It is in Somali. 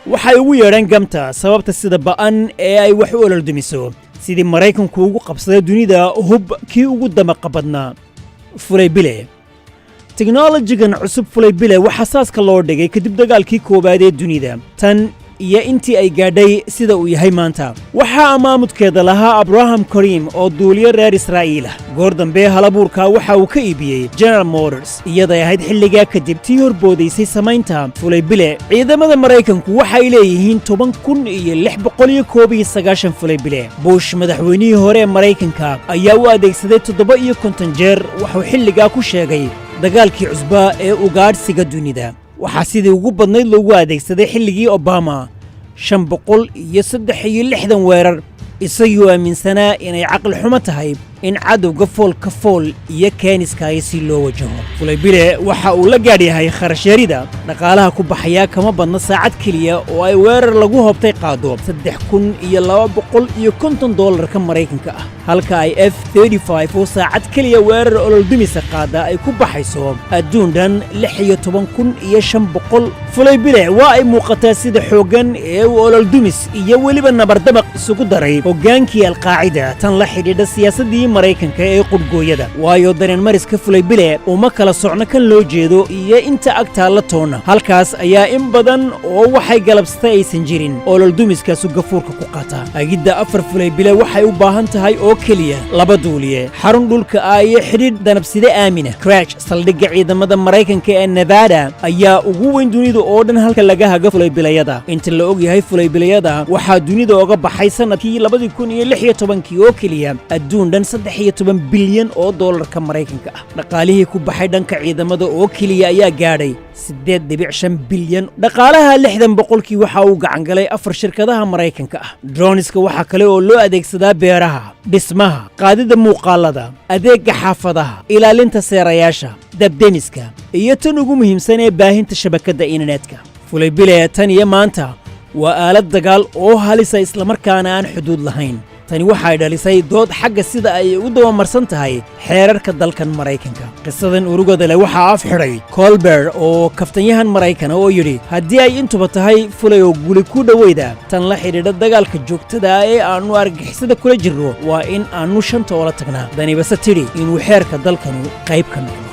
waxay ugu yeedheen gamta sababta sida ba'an ee ay wax u ololdumiso sidii maraykanku ugu qabsaday dunida hub kii ugu damaqa badnaa fulay bile teknolojigan cusub fulay bile waxaa saaska loo dhigay kadib dagaalkii koowaad ee dunida tan iyo intii ay gaadhay sida uu yahay maanta waxaa amaamudkeeda lahaa abraham karim oo duuliyo reer israa'iil ah goor dambe halabuurka waxa uu ka iibiyey general motors iyaday ahayd xilligaa kadib tii horboodaysay samaynta fulay bile ciidamada maraykanku waxay leeyihiin 10,691 fulay bile bush madaxweynihii hore ee maraykanka ayaa u adeegsaday 57 jeer wuxuu xilligaa ku sheegay dagaalkii cusbaa ee ugaadhsiga dunida waxaa sidii ugu badnayd loogu adeegsaday xilligii obama 563 weerar isagoo aaminsanaa inay caqli xumo tahay in cadowga foolka fool iyo keeniskaayo si loo wajaho fulay bile waxa uu la gaadh yahay kharashyarida dhaqaalaha ku baxaya kama badna saacad keliya oo ay weerar lagu hobtay qaado $3,250 Maraykanka ah halka ay F-35 oo saacad keliya weerar ololdumisa qaada ay ku baxayso adduun dhan $16,500 fulay bile waa ay muuqataa sida xoogan ee uu ololdumis iyo weliba nabardamaq isugu daray hoggaankii alqaacida tan la xidhiidha siyaasadii maraykanka ee qudhgooyada waayo dareen mariska fulay bile uma kala socno kan loo jeedo iyo inta agtaa la toona halkaas ayaa in badan oo waxay galabsatay aysan jirin ololdumiskaasu gafuurka ku qaata agidda 4 fulay bile waxay u baahan tahay oo keliya 2 duuliye xarun dhulka ah iyo xidhiidh danabside aamina crash saldhigga ciidamada maraykanka ee nevada ayaa ugu weyn dunida oo dhan halka laga haga fulay bilayada inta la og yahay fulay bilayada waxaa dunida uga baxay sanadkii 2016 oo keliya adduun dhan $13 bilyan Maraykanka ah dhaqaalihii ku baxay dhanka ciidamada oo keliya ayaa gaadhay 8.5 bilyan dhaqaalaha 60% waxa uu gacan galay 4 shirkadaha Maraykanka ah droniska waxa kale oo loo adeegsadaa beeraha dhismaha qaadida muuqaalada adeegga xaafadaha ilaalinta seerayaasha dabdemiska iyo tan ugu muhiimsan ee baahinta shabakadda internetka fulay bile tan iyo maanta waa aalad dagaal oo halisa isla markaana aan xuduud lahayn tani waxay dhalisay dood xagga sida ay u dabamarsan tahay xeerarka dalkan Maraykanka qisadan urugada leh waxa af xiray Colbert oo kaftanyahan Maraykan oo yiri haddii ay intuba tahay fulay oo guli ku dhaweyda tan la xidhiidha dagaalka joogtada ah ee aanu argixisada kula jirro waa in aanu shanta oo la tagnaa dani bas tiri inuu xeerka dalkanu qayb ka noqdo